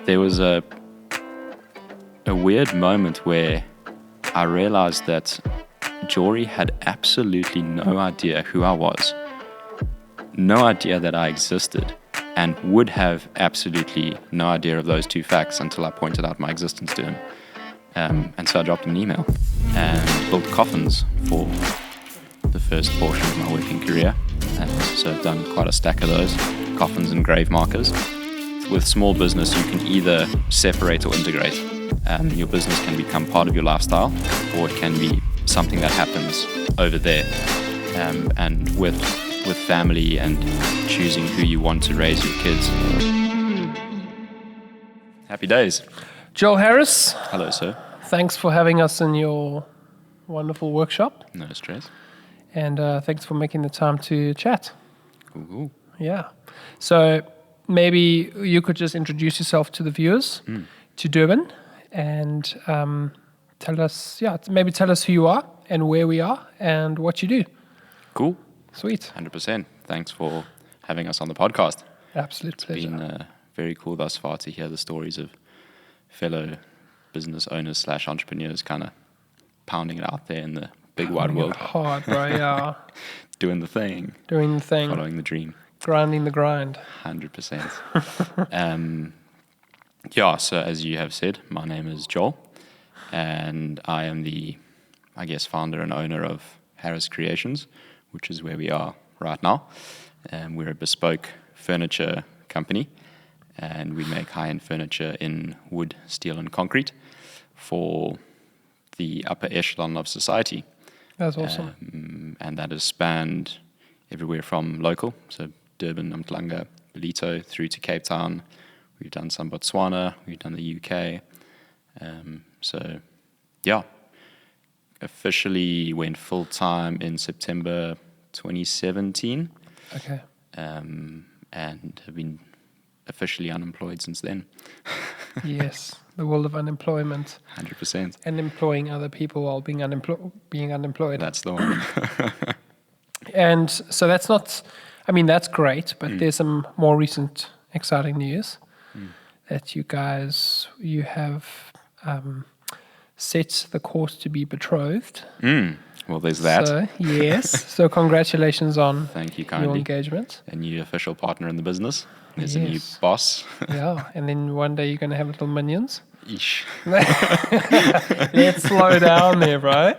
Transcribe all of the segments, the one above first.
there was a weird moment where I realized that Jory had absolutely no idea who I was, no idea that I existed, and would have absolutely no idea of those two facts until I pointed out my existence to him. And so I dropped him an email and built coffins for the first portion of my working career. And so I've done quite a stack of those, coffins and grave markers. With small business, you can either separate or integrate. Your business can become part of your lifestyle, or it can be something that happens over there. And with family and choosing who you want to raise your kids. Happy days. Joel Harris, Hello, sir. thanks for having us in your wonderful workshop. No stress. And thanks for making the time to chat. Ooh. Yeah. So maybe you could just introduce yourself to the viewers, to Durban, and tell us who you are and where we are and what you do. Cool. Sweet. 100%. Thanks for having us on the podcast. Absolute pleasure. It's been very cool thus far to hear the stories of fellow business owners / entrepreneurs kind of pounding it out there in the big wide world. Hard, bro, yeah. Doing the thing. Following the dream. Grinding the grind. 100%. Yeah, so as you have said, my name is Joel, and I am the, founder and owner of Harris Creations, which is where we are right now. We're a bespoke furniture company, and we make high-end furniture in wood, steel, and concrete for the upper echelon of society. That's awesome. And that has spanned everywhere from local, so Durban, Umhlanga, Ballito, through to Cape Town. We've done some Botswana, we've done the UK. Officially went full-time in September 2017. Okay. And have been officially unemployed since then. Yes, the world of unemployment. 100%. And employing other people while being unemployed. That's the one. And so that's great, but there's some more recent exciting news that you have set the course to be betrothed. Well, there's that. So, yes. So congratulations on Thank you kindly. your engagement. A new official partner in the business. There's a new Yes. boss. Yeah, and then one day you're going to have little minions. Eesh. Let's slow down there, bro.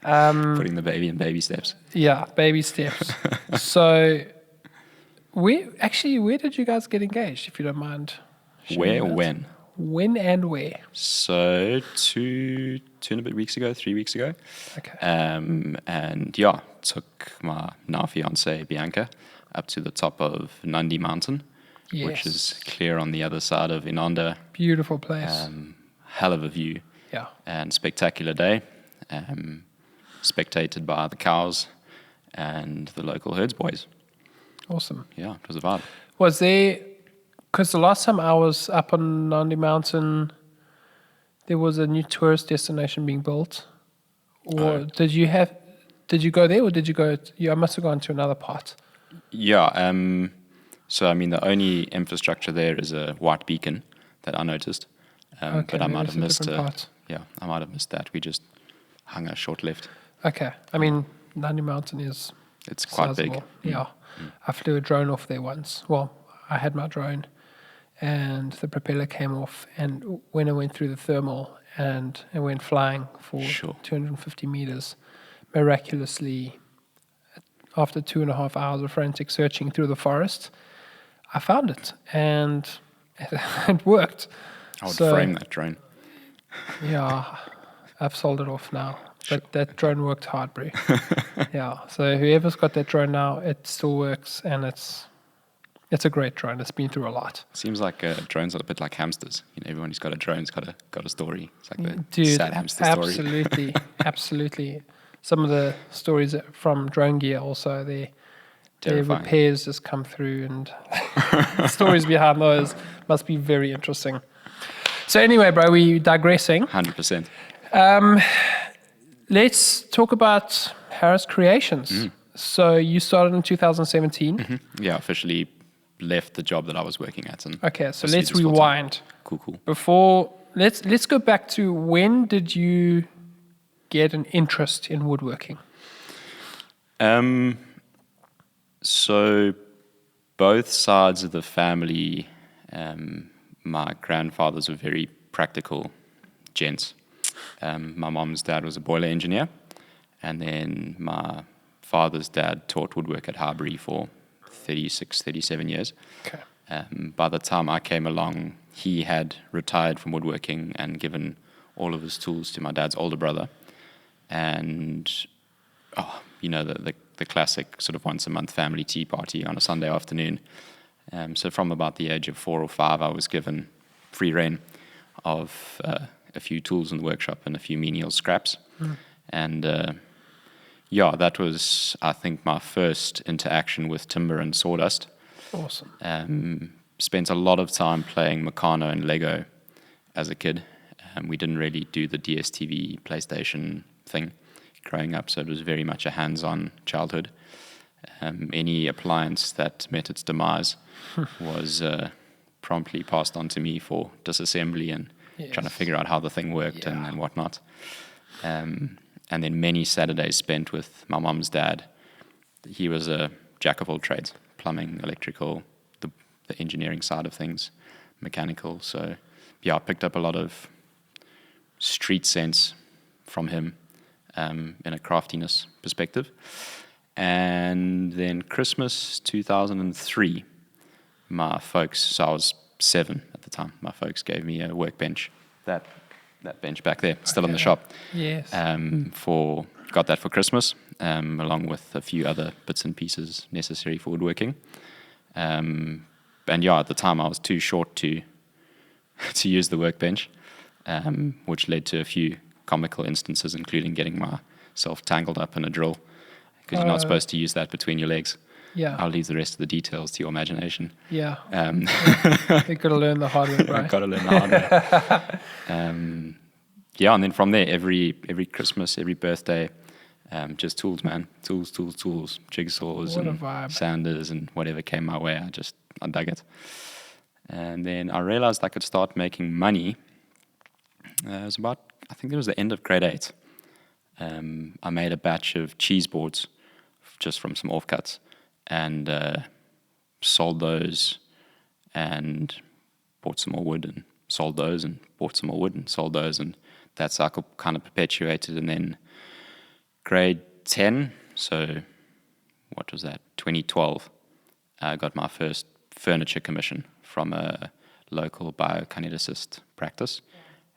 Putting the baby in baby steps. Yeah, baby steps. So, where did you guys get engaged, if you don't mind? Where, sharing that? when? When and where? So, 3 weeks ago. Okay. Took my now fiancée Bianca up to the top of Nandi Mountain, which is clear on the other side of Inanda. Beautiful place. Hell of a view. Yeah. And spectacular day. Spectated by the cows and the local herds boys. Awesome. Yeah, it was a vibe. Was there, because the last time I was up on Nandi Mountain, there was a new tourist destination being built. Or did you go there, or I must have gone to another part. Yeah, the only infrastructure there is a white beacon that I noticed. But I might have missed I might have missed that. We just hung a short left. Okay. Nandi Mountain is It's quite sizable. big. Yeah. I flew a drone off there once. Well, I had my drone and the propeller came off, and when I went through the thermal and it went flying for 250 meters, miraculously, after 2.5 hours of frantic searching through the forest, I found it, and it worked. I would frame that drone. Yeah, I've sold it off now. But that drone worked hard, bro. Yeah, so whoever's got that drone now, it still works, and it's a great drone. It's been through a lot. Seems like drones are a bit like hamsters. Everyone who's got a drone's got a story. It's like the Dude, sad hamster story. Absolutely, absolutely. Some of the stories from Drone Gear also, their repairs just come through, and the stories behind those must be very interesting. So anyway, bro, we're digressing. 100%. Let's talk about Harris Creations. So you started in 2017. Yeah, officially left the job that I was working at. And okay, so let's rewind. Cool. Before, let's go back to when did you get an interest in woodworking? So both sides of the family, my grandfathers were very practical gents. My mom's dad was a boiler engineer, and then my father's dad taught woodwork at Harbury for 36, 37 years. Okay. By the time I came along, he had retired from woodworking and given all of his tools to my dad's older brother. And, the classic sort of once a month family tea party on a Sunday afternoon. So from about the age of 4 or 5, I was given free rein of a few tools in the workshop and a few menial scraps. And that was, I think, my first interaction with timber and sawdust. Awesome. Spent a lot of time playing Meccano and Lego as a kid. We didn't really do the DSTV PlayStation thing growing up, so it was very much a hands-on childhood. Any appliance that met its demise was promptly passed on to me for disassembly and trying to figure out how the thing worked and whatnot. And then many Saturdays spent with my mom's dad. He was a jack of all trades, plumbing, electrical, the engineering side of things, mechanical. So, I picked up a lot of street sense from him in a craftiness perspective. And then Christmas 2003, my folks, so I was 7 at the time, my folks gave me a workbench, that bench back there, still in the shop. Yes. Got that for Christmas, along with a few other bits and pieces necessary for woodworking. And at the time I was too short to use the workbench, which led to a few comical instances, including getting myself tangled up in a drill, because you're not supposed to use that between your legs. Yeah. I'll leave the rest of the details to your imagination. Yeah. You've got to learn the hard way, right? Got to learn the hard way. And then from there, every Christmas, every birthday, just tools, man. Tools, jigsaws and sanders and whatever came my way. I dug it. And then I realized I could start making money. I think it was the end of grade 8. I made a batch of cheese boards just from some offcuts and sold those and bought some more wood and sold those and bought some more wood and sold those, and that cycle kind of perpetuated. And then grade 10, so what was that, 2012, I got my first furniture commission from a local biokineticist practice,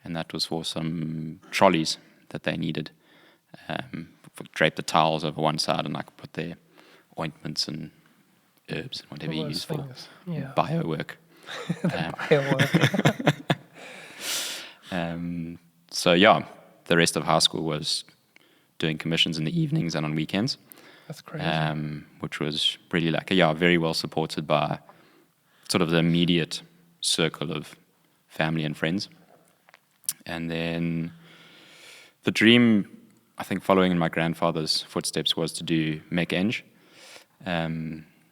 and that was for some trolleys that they needed. Drape the towels over one side, and I could put their ointments and herbs and whatever you use for bio work. The rest of high school was doing commissions in the evenings and on weekends. That's crazy. Which was really very well supported by sort of the immediate circle of family and friends. And then the dream, I think, following in my grandfather's footsteps, was to do mech eng.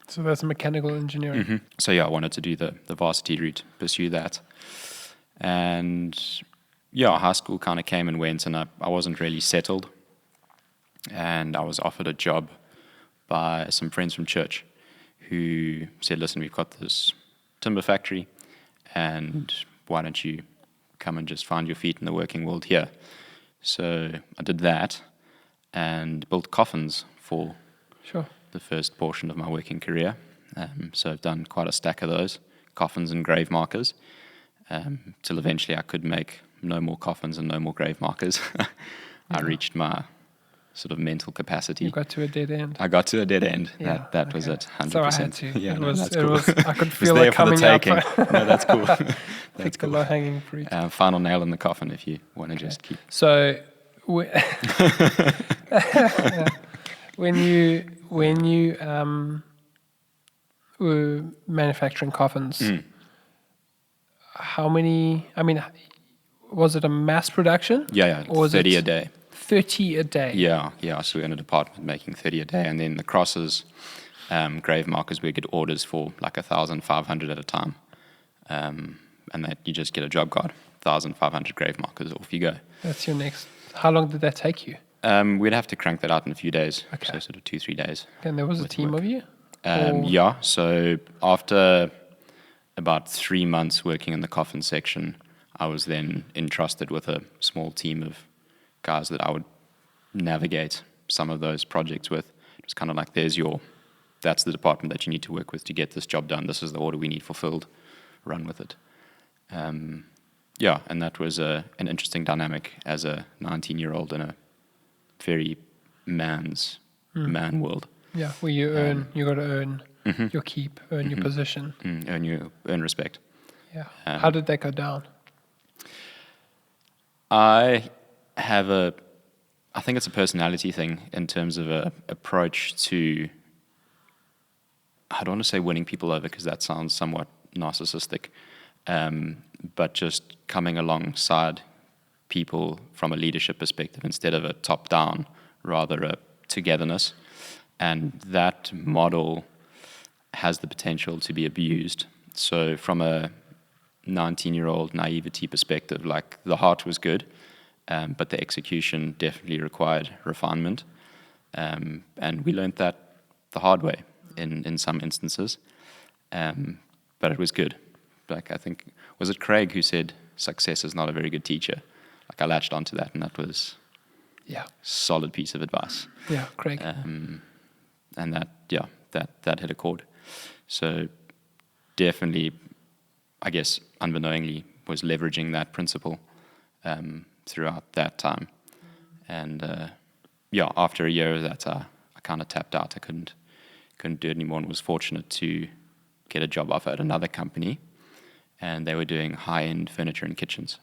So that's mechanical engineering. Mm-hmm. So I wanted to do the varsity route, pursue that. And high school kind of came and went, and I wasn't really settled. And I was offered a job by some friends from church who said, listen, we've got this timber factory, and why don't you come and just find your feet in the working world here? So I did that and built coffins for the first portion of my working career. So I've done quite a stack of those, coffins and grave markers, till eventually I could make no more coffins and no more grave markers. I reached my sort of mental capacity. You got to a dead end. I got to a dead end. Yeah, that was it, 100%. So I had to. Yeah, that's cool. I could feel it coming up. No, that's cool. Pick the low-hanging fruit. Final nail in the coffin if you want to just keep. So, when you were manufacturing coffins, how many? I mean, was it a mass production? Yeah, or was 30 a day. 30 a day. Yeah. So we're in a department making 30 a day, and then the crosses grave markers. We get orders for like 1,500 at a time. And that you just get a job card, 1,500 grave markers, off you go. That's your next. How long did that take you? We'd have to crank that out in a few days, Okay. so sort of 2-3 days. And there was a team of you? Yeah, so after about 3 months working in the coffin section, I was then entrusted with a small team of guys that I would navigate some of those projects with. It was kind of like, that's the department that you need to work with to get this job done. This is the order we need fulfilled. Run with it. Yeah, and that was an interesting dynamic as a 19-year-old in a very man world. Yeah, where you got to earn your keep, earn your position. Earn respect. Yeah. How did that go down? I think it's a personality thing in terms of a approach to, I don't want to say winning people over because that sounds somewhat narcissistic, but just coming alongside people from a leadership perspective instead of a top-down, rather a togetherness. And that model has the potential to be abused. So from a 19-year-old naivety perspective, like the heart was good, but the execution definitely required refinement. And we learned that the hard way in some instances, but it was good. Like, I think, was it Craig who said success is not a very good teacher? Like, I latched onto that, and that was solid piece of advice. Yeah, Craig. And that hit a chord. So definitely, I guess, unbeknowingly, was leveraging that principle throughout that time. And after a year of that, I kind of tapped out. I couldn't do it anymore, and was fortunate to get a job offer at another company, and they were doing high-end furniture and kitchens.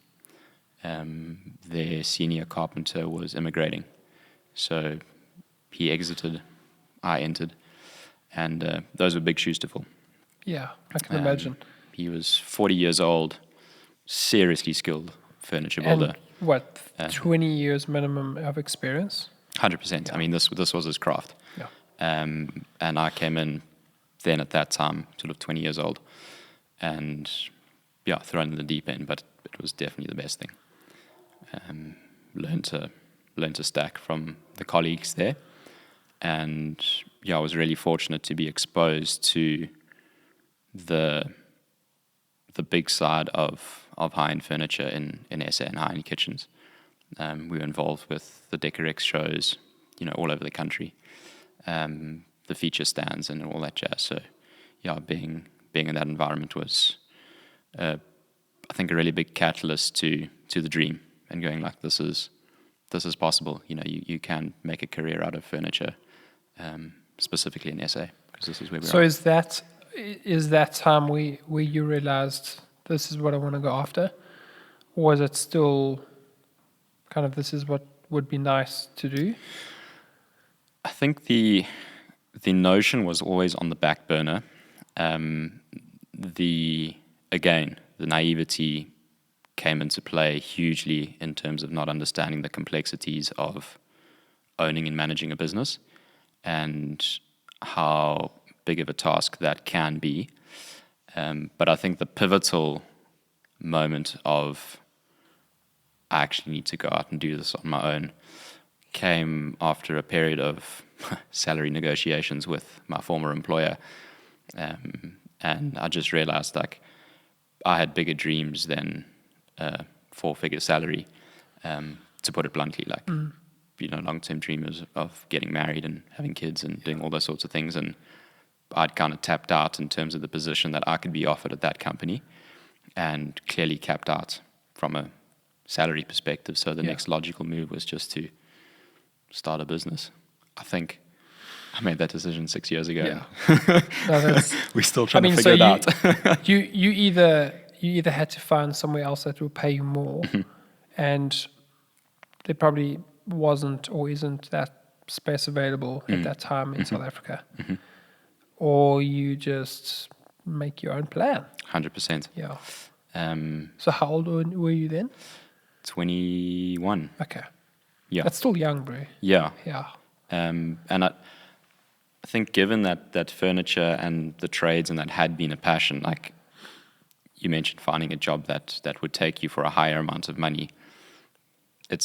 Their senior carpenter was immigrating, so he exited, I entered, and those were big shoes to fill. Yeah, I can imagine. He was 40 years old, seriously skilled furniture builder. And what, 20 years minimum of experience? 100%. Yeah. I mean, this was his craft. Yeah. And I came in then at that time, sort of 20 years old, and thrown in the deep end, but it was definitely the best thing. Learned to stack from the colleagues there, and I was really fortunate to be exposed to the big side of high-end furniture in SA and high-end kitchens. We were involved with the Decorex shows, all over the country, the feature stands and all that jazz. So, being in that environment was, I think, a really big catalyst to the dream and going like, this is possible. You can make a career out of furniture, specifically in SA, because this is where we are. So is that time where you realized this is what I want to go after? Or was it still kind of this is what would be nice to do? I think the notion was always on the back burner. The naivety came into play hugely in terms of not understanding the complexities of owning and managing a business and how big of a task that can be. But I think the pivotal moment of I actually need to go out and do this on my own came after a period of salary negotiations with my former employer. And I just realized, like, I had bigger dreams than a 4-figure salary, to put it bluntly, like, long-term dreamers of getting married and having kids and doing all those sorts of things. And I'd kind of tapped out in terms of the position that I could be offered at that company, and clearly capped out from a salary perspective. So the next logical move was just to start a business. I think I made that decision 6 years ago. Yeah. No, we're still trying to figure it out. you either had to find somewhere else that will pay you more, and there probably wasn't or isn't that space available at that time in South Africa, or you just make your own plan. 100%. Yeah. So how old were you then? 21. Okay. Yeah. That's still young, bro. Yeah. Yeah. And I think given that furniture and the trades and that had been a passion, like you mentioned, finding a job that would take you for a higher amount of money, I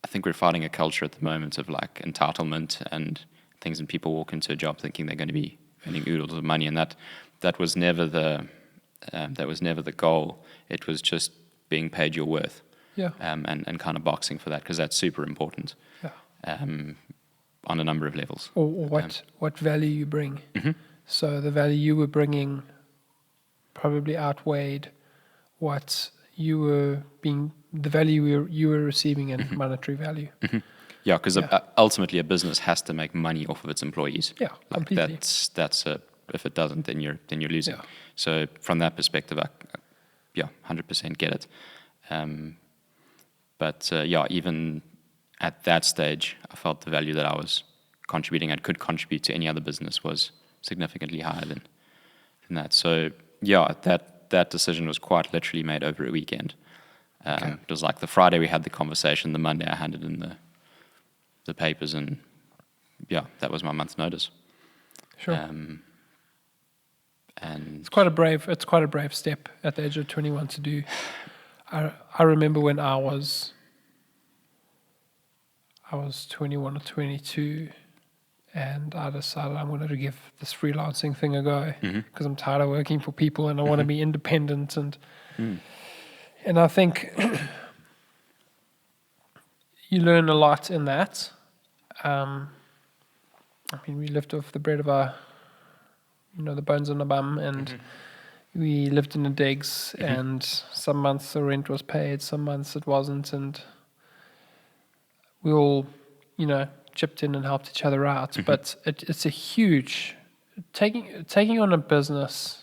think we're fighting a culture at the moment of like entitlement and things, and people walk into a job thinking they're going to be earning oodles of money, and that was never the goal. It was just being paid your worth, and kind of boxing for that, because that's super important, on a number of levels. Or what value you bring. Mm-hmm. So the value you were bringing probably outweighed what you were the value you were receiving in monetary value. Mm-hmm. Yeah, because ultimately a business has to make money off of its employees. Yeah, like completely. If it doesn't, then you're losing. Yeah. So from that perspective, I 100% get it. But even at that stage, I felt the value that I was contributing and could contribute to any other business was significantly higher than that. So that decision was quite literally made over a weekend. It was like the Friday we had the conversation, the Monday I handed in the papers, and that was my month's notice. Sure. And it's quite a brave step at the age of 21 to do. I remember when I was 21 or 22, and I decided I wanted to give this freelancing thing a go, because I'm tired of working for people and I want to be independent, and I think you learn a lot in that. We lived off the bread of our, the bones on the bum, and we lived in the digs, and some months the rent was paid, some months it wasn't, and we all, chipped in and helped each other out. But it's a huge, taking on a business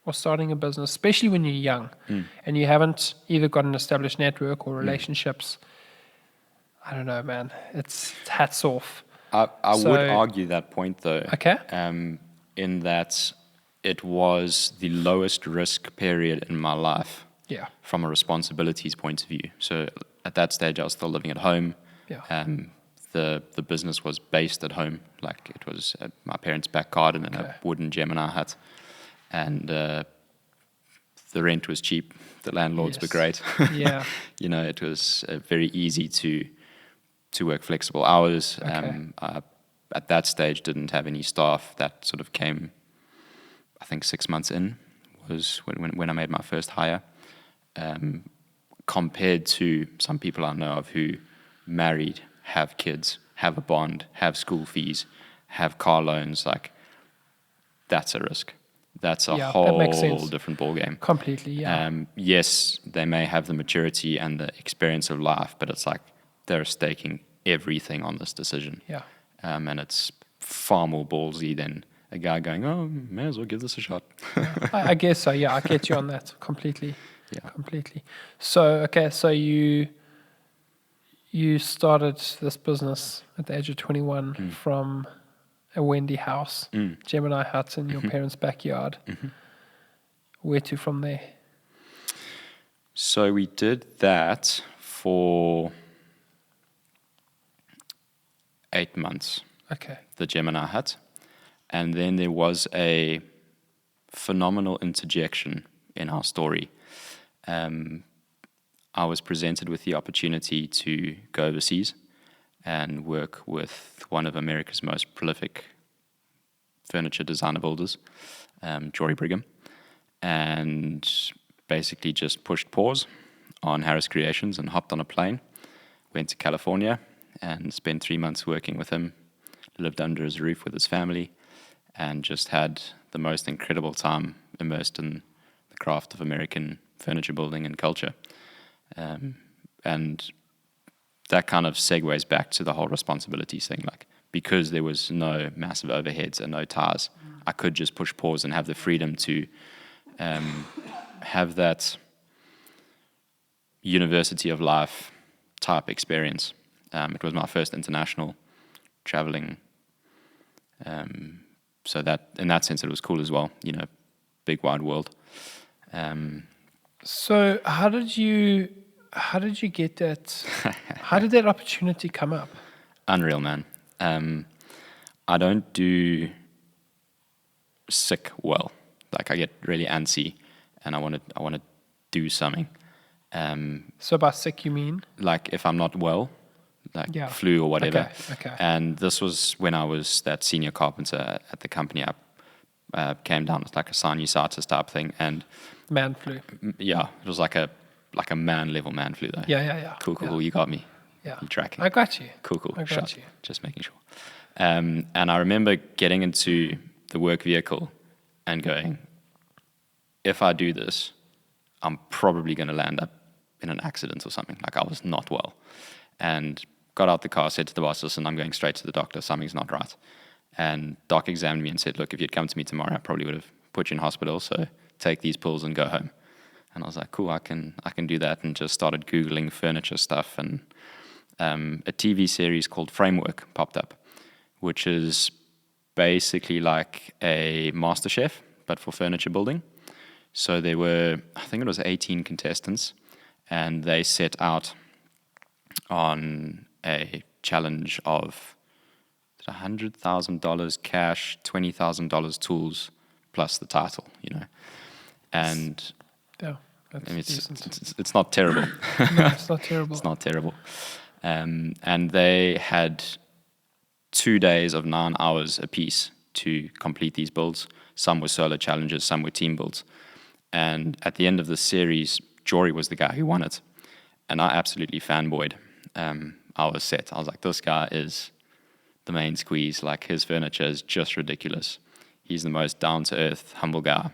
or starting a business, especially when you're young and you haven't either got an established network or relationships. I don't know, man. It's hats off. I would argue that point, though. Okay. In that it was the lowest risk period in my life. Yeah. From a responsibilities point of view. So at that stage, I was still living at home. Yeah. The business was based at home. Like, it was at my parents' back garden in a wooden Gemini hut. And the rent was cheap. The landlords were great. Yeah. It was very easy to work flexible hours. I, at that stage, didn't have any staff. That sort of came, I think, 6 months in, was when I made my first hire. Compared to some people I know of who married, have kids, have a bond, have school fees, have car loans, like, that's a risk. That's a whole different ballgame. Completely, yeah. Yes, they may have the maturity and the experience of life, but it's like they're staking everything on this decision. Yeah. And it's far more ballsy than a guy going, oh, may as well give this a shot. I guess so, yeah. I get you on that completely. Yeah. Completely. So you started this business at the age of 21 from a Wendy house, Gemini hut in your parents' backyard. Where to from there? So we did that for 8 months. Okay. The Gemini hut. And then there was a phenomenal interjection in our story. I was presented with the opportunity to go overseas and work with one of America's most prolific furniture designer builders, Jory Brigham, and basically just pushed pause on Harris Creations and hopped on a plane, went to California and spent 3 months working with him, lived under his roof with his family, and just had the most incredible time immersed in the craft of American furniture building and culture. And that kind of segues back to the whole responsibilities thing. Like, because there was no massive overheads and no ties, I could just push pause and have the freedom to have that university of life type experience. It was my first international traveling. So that, in that sense, it was cool as well. Big wide world. So how did you get that? How did that opportunity come up? Unreal, man. I don't do sick well. Like I get really antsy, and I want to do something. So by sick you mean? Like if I'm not well, like flu or whatever. Okay. And this was when I was that senior carpenter at the company. I came down with like a sinusitis type thing, and man flu. Yeah, it was like a man level man flu though. Yeah. Cool. You got me. Yeah. You tracking? I got you. Cool. I got you. Just making sure. And I remember getting into the work vehicle and going, if I do this, I'm probably going to land up in an accident or something. Like I was not well. And got out the car, said to the boss, listen, I'm going straight to the doctor. Something's not right. And doc examined me and said, look, if you'd come to me tomorrow, I probably would have put you in hospital. So take these pills and go home. And I was like, cool, I can do that. And just started Googling furniture stuff. And a TV series called Framework popped up, which is basically like a MasterChef, but for furniture building. So there were, I think it was 18 contestants, and they set out on a challenge of $100,000 cash, $20,000 tools, plus the title, And yeah, that's it's not terrible. No, it's not terrible. It's not terrible. And they had 2 days of 9 hours apiece to complete these builds. Some were solo challenges, some were team builds. And at the end of the series, Jory was the guy who won it. And I absolutely fanboyed. I was set. I was like, this guy is the main squeeze. Like, his furniture is just ridiculous. He's the most down-to-earth, humble guy.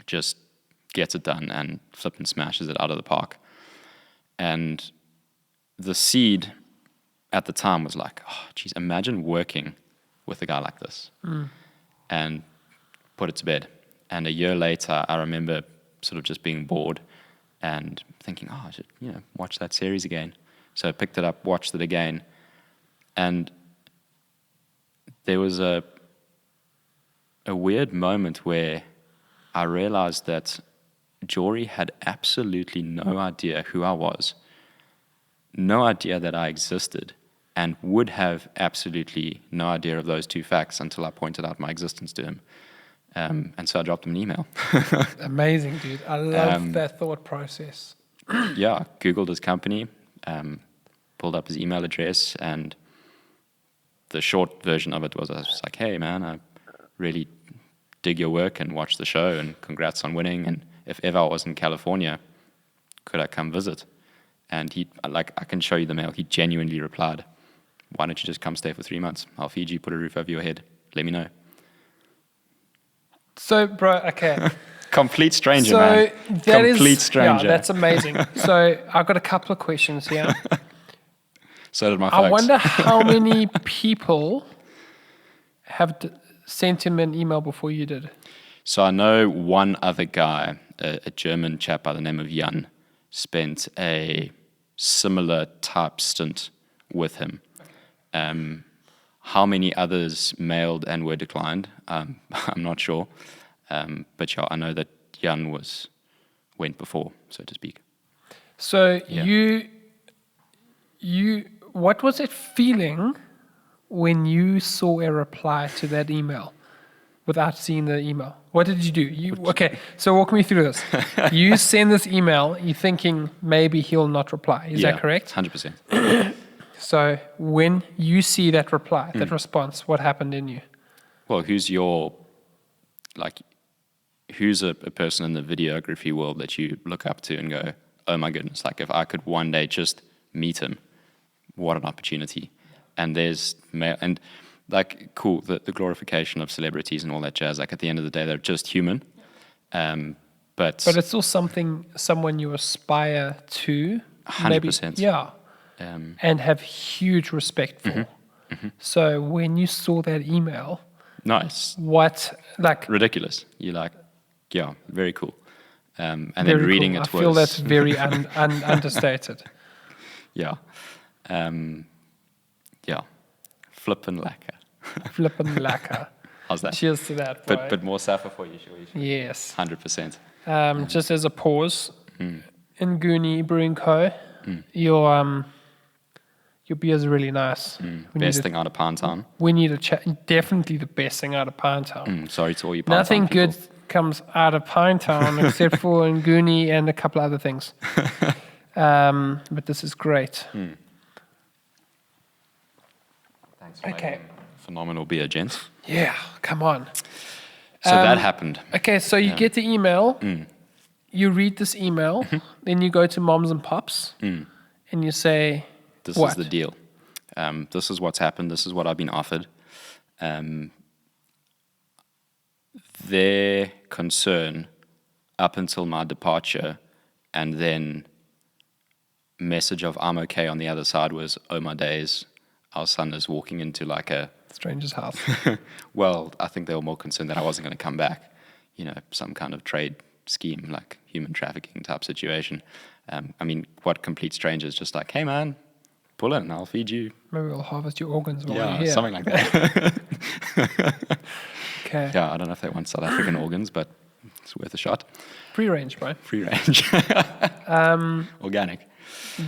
Just gets it done and flipping smashes it out of the park. And the seed at the time was like, oh, geez, imagine working with a guy like this. And put it to bed. And a year later, I remember sort of just being bored and thinking, oh, I should, watch that series again. So I picked it up, watched it again, and there was a weird moment where I realized that Jory had absolutely no idea who I was, no idea that I existed, and would have absolutely no idea of those two facts until I pointed out my existence to him. And so I dropped him an email. Amazing, dude. I love that thought process. Yeah, Googled his company, pulled up his email address, and the short version of it was I was like, hey, man, I really dig your work and watch the show, and congrats on winning. And if ever I was in California, could I come visit? And I can show you the mail. He genuinely replied, why don't you just come stay for 3 months? I'll feed you, put a roof over your head. Let me know. So, bro, okay. Complete stranger, man. Complete stranger. Yeah, that's amazing. So I've got a couple of questions here. So did my folks. I wonder how many people have sent him an email before you did. So I know one other guy, a German chap by the name of Jan, spent a similar type stint with him. How many others mailed and were declined, I'm not sure. But yeah, I know that Jan went before, so to speak. So you, what was it feeling when you saw a reply to that email without seeing the email? What did you do? Okay, so walk me through this. You send this email, you're thinking maybe he'll not reply. Is that correct? 100%. So when you see that reply, that response, what happened in you? Well, who's a person in the videography world that you look up to and go, oh my goodness, like if I could one day just meet him, what an opportunity. And cool, the glorification of celebrities and all that jazz, like at the end of the day, they're just human. But it's still someone you aspire to. 100%. Maybe, yeah. And have huge respect for. So when you saw that email, nice. Ridiculous. You're like, yeah, very cool. And then reading cool. it I feel that's very understated. Yeah. Yeah. Flippin' lacquer. Flippin' lacquer. How's that? Cheers to that, boy. But more Safa for you, sure. Yes. 100%. Just as a pause, in Goonie Brewing Co., your beers are really nice. Best thing out of Pine Town. We need a chat. Definitely the best thing out of Pine Town. Sorry to all you Pine Nothing Town people. good comes out of Pine Town except for Nguni and a couple other things. But this is great. Thanks for making phenomenal beer, gents. Yeah, come on. So that happened. Okay, so you get the email. You read this email. Then you go to Moms and Pops. And you say, This what? is the deal. This is what's happened. This is what I've been offered. Their concern up until my departure and then message of I'm okay on the other side was, oh my days, our son is walking into like a stranger's house. Well, I think they were more concerned that I wasn't going to come back, some kind of trade scheme, like human trafficking type situation. I mean, what complete strangers just like, hey man, pull in, I'll feed you. Maybe we'll harvest your organs while you're here. Something like that. Okay. Yeah, I don't know if they want South African organs, but it's worth a shot. Free range, bro. Free range. Organic.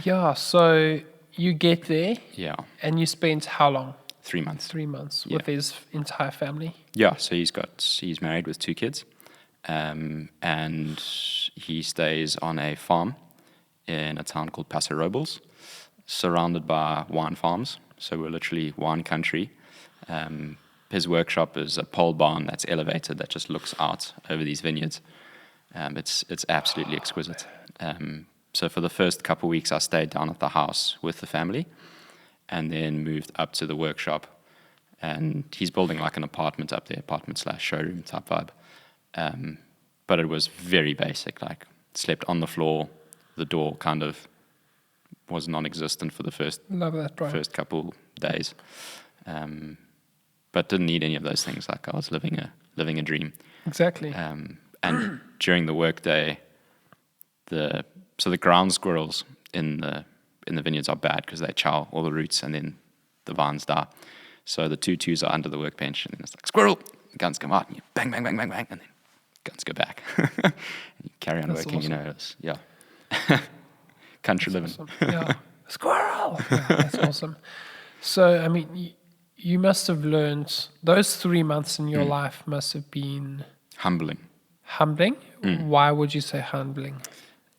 Yeah, so you get there. Yeah. And you spent how long? 3 months. 3 months with his entire family. Yeah, so he's married with 2 kids, and he stays on a farm in a town called Paso Robles, surrounded by wine farms. So we're literally wine country. His workshop is a pole barn that's elevated that just looks out over these vineyards. It's absolutely exquisite. So for the first couple of weeks, I stayed down at the house with the family, and then moved up to the workshop. And he's building like an apartment up there, apartment/showroom type vibe. But it was very basic, like slept on the floor. The door kind of was non-existent for the first couple days. But didn't need any of those things. Like I was living a dream. Exactly. And during the workday, the ground squirrels in the vineyards are bad because they chow all the roots and then the vines die. So the tutus are under the workbench, and then it's like squirrel. The guns come out, and you bang, bang, bang, bang, bang, and then guns go back. And you carry on working. Awesome. Country living. Awesome. Yeah, squirrel. Yeah, that's awesome. So I mean, you must have learned those 3 months in your life must have been humbling. Humbling. Why would you say humbling?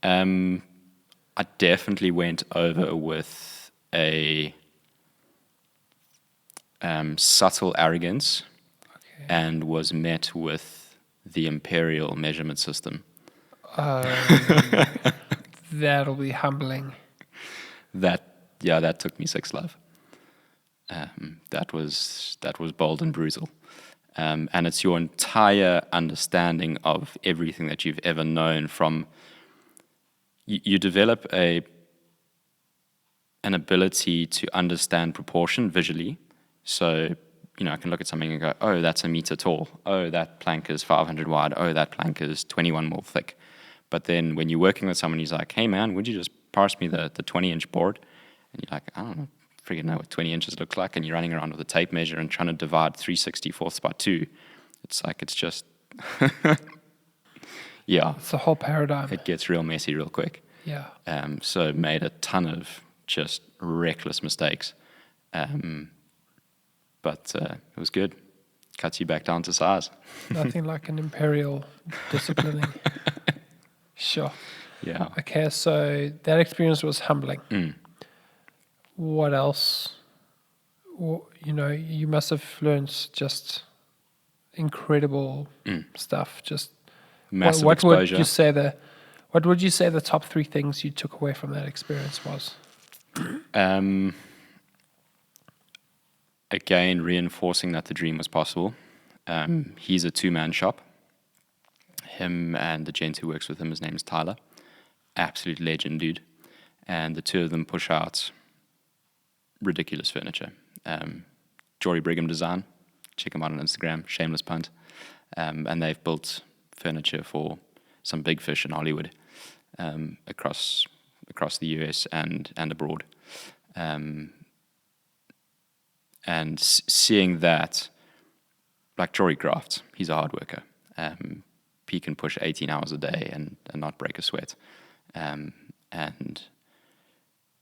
I definitely went over with a subtle arrogance, and was met with the imperial measurement system. That'll be humbling. That took me 6 love. That was bold and brutal. And it's your entire understanding of everything that you've ever known from. You develop an ability to understand proportion visually. So, I can look at something and go, oh, that's a meter tall. Oh, that plank is 500 wide. Oh, that plank is 21 mil thick. But then when you're working with someone, he's like, hey, man, would you just pass me the 20-inch board? And you're like, I don't know, freaking know what 20 inches looks like. And you're running around with a tape measure and trying to divide 3/64 by 2. It's like, it's just, yeah. It's a whole paradigm. It gets real messy real quick. Yeah. So made a ton of just reckless mistakes. But it was good. Cuts you back down to size. Nothing like an imperial disciplining. Sure. Yeah. Okay, so that experience was humbling. What else? You must have learned just incredible stuff. Just massive what exposure. What would you say the top 3 things you took away from that experience was? Again, reinforcing that the dream was possible. He's a 2-man shop. Him and the gent who works with him, his name's Tyler. Absolute legend, dude. And the 2 of them push out ridiculous furniture. Jory Brigham Design. Check him out on Instagram. Shameless punt. And they've built furniture for some big fish in Hollywood, across the US and abroad. And seeing that, like Jory crafts, he's a hard worker. He can push 18 hours a day and not break a sweat. And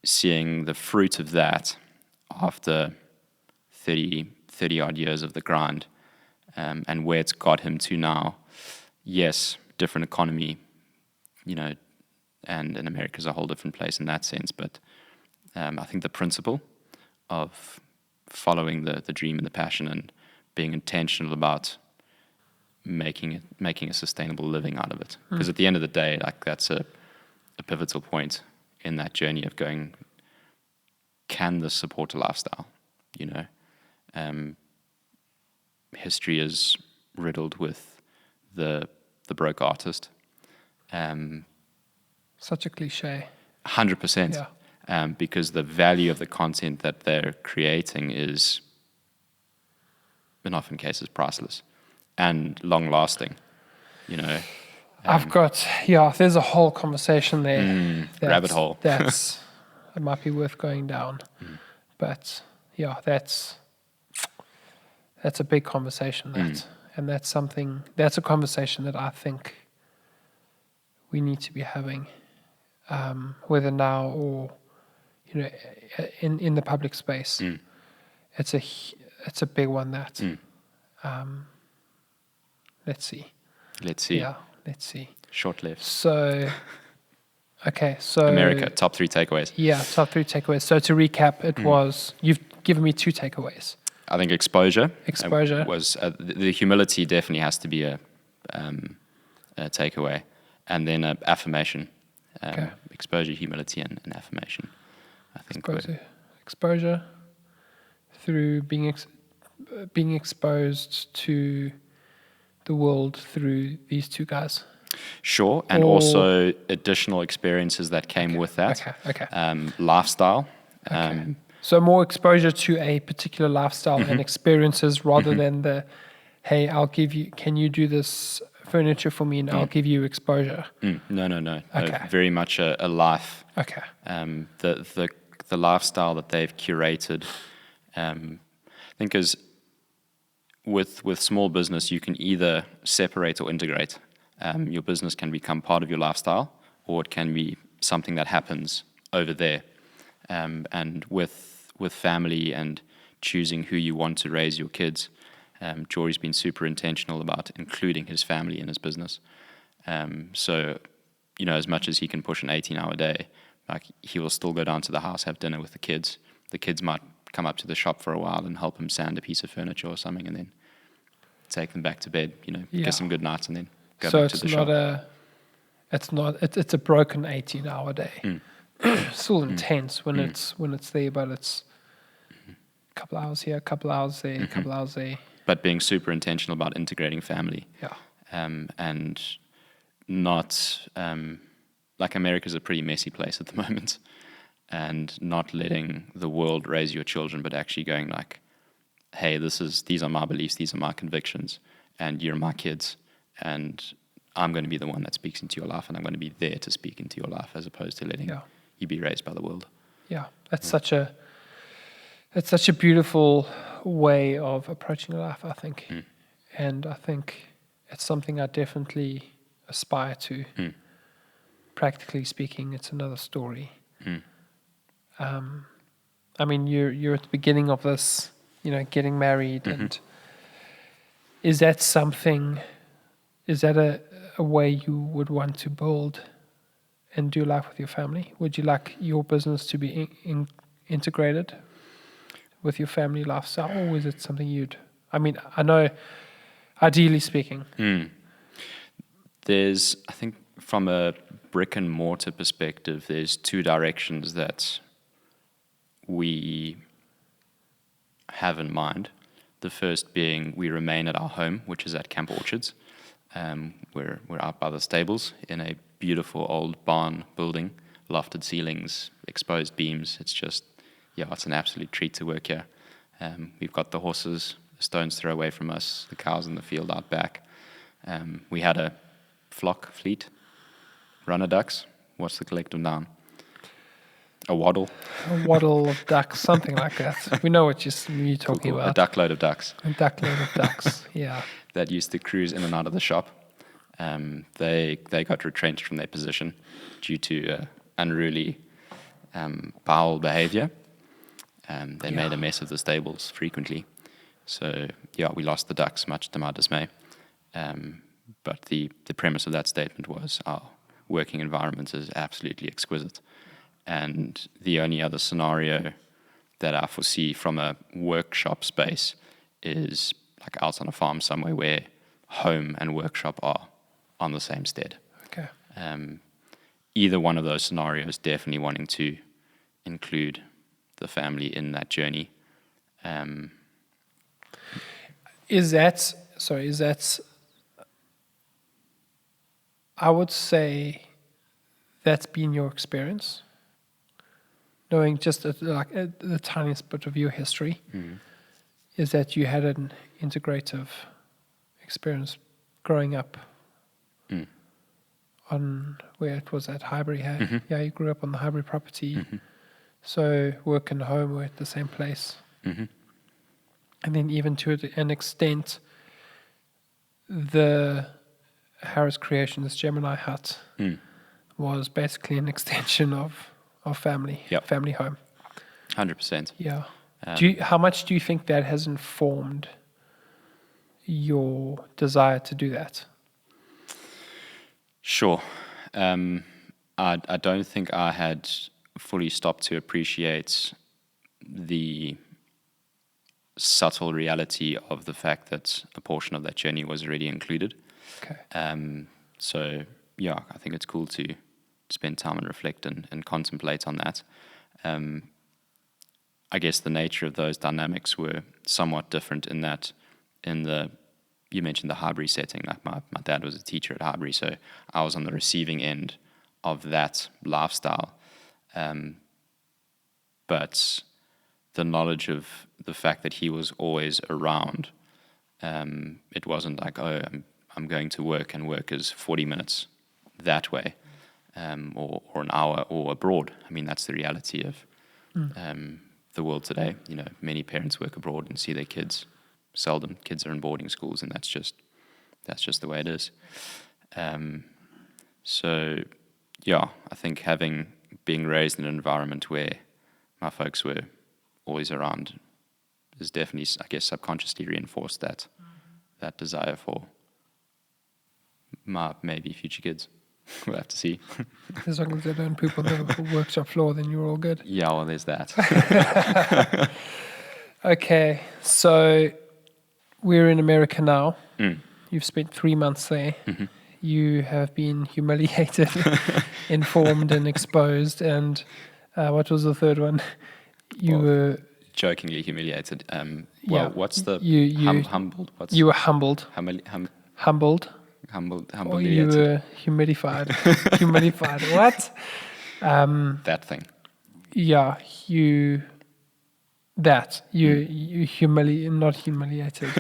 seeing the fruit of that after 30 odd years of the grind, and where it's got him to now. Yes, different economy, and America's a whole different place in that sense. But I think the principle of following the dream and the passion and being intentional about making a sustainable living out of it. Because at the end of the day, like, that's a pivotal point in that journey of going, can this support a lifestyle? History is riddled with the broke artist. Such a cliche. 100%. Yeah. Because the value of the content that they're creating is, in often cases, priceless and long-lasting. There's a whole conversation there. Rabbit hole. It might be worth going down. But yeah, that's a big conversation. And that's a conversation that I think we need to be having, whether now or in the public space. It's a big one that let's see. Yeah, let's see. Short left. So America, top 3 takeaways. Yeah, top 3 takeaways. So to recap, it was, you've given me 2 takeaways. I think exposure. Exposure was the humility definitely has to be a takeaway, and then affirmation. Exposure, humility, and affirmation. I think exposure through being exposed to the world through these 2 guys. Sure, and also additional experiences that came with that. Okay. Lifestyle. So more exposure to a particular lifestyle and experiences rather than the, hey, can you do this furniture for me and I'll give you exposure? No. Okay. Very much a life. Okay. The lifestyle that they've curated, I think is with small business, you can either separate or integrate. Your business can become part of your lifestyle, or it can be something that happens over there. And with family and choosing who you want to raise your kids, Jory's been super intentional about including his family in his business. So, as much as he can push an 18-hour day, like, he will still go down to the house, have dinner with the kids. The kids might come up to the shop for a while and help him sand a piece of furniture or something, and then take them back to bed, get some good nights, and then go back to the shop. It's a broken 18-hour day. Still intense when it's there, but it's a couple hours here, a couple hours there, a couple hours there. But being super intentional about integrating family. Yeah. And not, like, America's a pretty messy place at the moment, and not letting the world raise your children, but actually going like, hey, these are my beliefs, these are my convictions, and you're my kids, and I'm going to be the one that speaks into your life, and I'm going to be there to speak into your life, as opposed to letting you be raised by the world. Yeah, that's such a beautiful way of approaching life, I think. And I think it's something I definitely aspire to. Practically speaking, it's another story. I mean, you're at the beginning of this, getting married, and is that a way you would want to build and do life with your family? Would you like your business to be integrated with your family lifestyle, or is it something I know, ideally speaking. There's, I think, from a brick and mortar perspective, there's 2 directions that we have in mind. The first being we remain at our home, which is at Camp Orchards. We're out by the stables in a beautiful old barn building, lofted ceilings, exposed beams. It's just, it's an absolute treat to work here. We've got the horses a stone's throw away from us, the cows in the field out back. We had a fleet, runner ducks. What's the collective noun? A waddle. A waddle of ducks, something like that. We know what you're talking about. A duckload of ducks. A duckload of ducks, yeah. That used to cruise in and out of the shop. They got retrenched from their position due to unruly bowel behavior. They made a mess of the stables frequently. So, yeah, we lost the ducks, much to my dismay. But the premise of that statement was our working environment is absolutely exquisite. And the only other scenario that I foresee from a workshop space is like out on a farm somewhere where home and workshop are on the same stead. Okay. Either one of those scenarios, definitely wanting to include the family in that journey. Is that, I would say that's been your experience? Knowing just the tiniest bit of your history, is that you had an integrative experience growing up on where it was at Highbury. Hey? Yeah, you grew up on the Highbury property. So work and home were at the same place. And then even to an extent, the Harris Creations Gemini hut was basically an extension of family, family home. 100%. Yeah. How much do you think that has informed your desire to do that? Sure. I don't think I had fully stopped to appreciate the subtle reality of the fact that a portion of that journey was already included. Okay. So, yeah, I think it's cool to spend time and reflect and contemplate on that. I guess the nature of those dynamics were somewhat different in that you mentioned the Highbury setting. Like my dad was a teacher at Highbury, so I was on the receiving end of that lifestyle. But the knowledge of the fact that he was always around, it wasn't like, oh, I'm going to work and work is 40 minutes that way, or an hour or abroad. I mean, that's the reality of the world today. You know, many parents work abroad and see their kids. Seldom kids are in boarding schools, and that's just the way it is. So, yeah, I think being raised in an environment where my folks were always around is definitely, I guess, subconsciously reinforced that desire for my maybe future kids. We'll have to see. As long as they don't poop on the workshop floor, then you're all good. Yeah, well, there's that. Okay, so we're in America now. You've spent 3 months there. You have been humiliated, informed, and exposed. And what was the third one? You were jokingly humiliated. What's the humbled? You were humbled. Humbled. Or you were humidified. Humidified. What? That thing. Yeah, you not humiliated.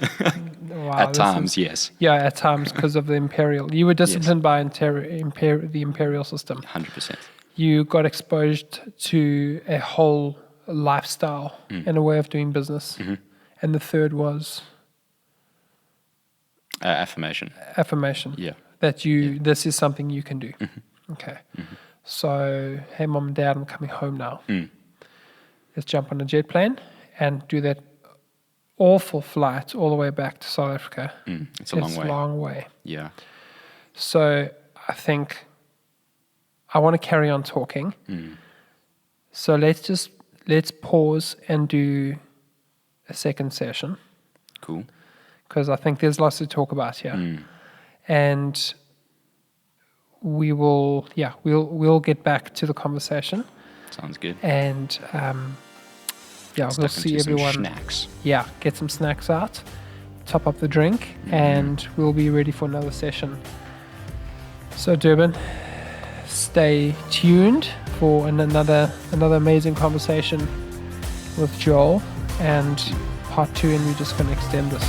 Wow, at times, yes. Yeah, at times because of the imperial. You were disciplined by the imperial system. 100%. You got exposed to a whole lifestyle and a way of doing business. And the third was affirmation. Affirmation. Yeah. That this is something you can do. Okay. So, hey, mom and dad, I'm coming home now. Let's jump on a jet plane and do that awful flight all the way back to South Africa. It's a long way. Yeah. So I think I want to carry on talking. So let's pause and do a second session. Cool. Because I think there's lots to talk about here. And we'll get back to the conversation. Sounds good. And we'll see everyone. Snacks. Yeah, get some snacks out, top up the drink, and we'll be ready for another session. So Durban, stay tuned for another amazing conversation with Joel, and part 2, and we're just going to extend this.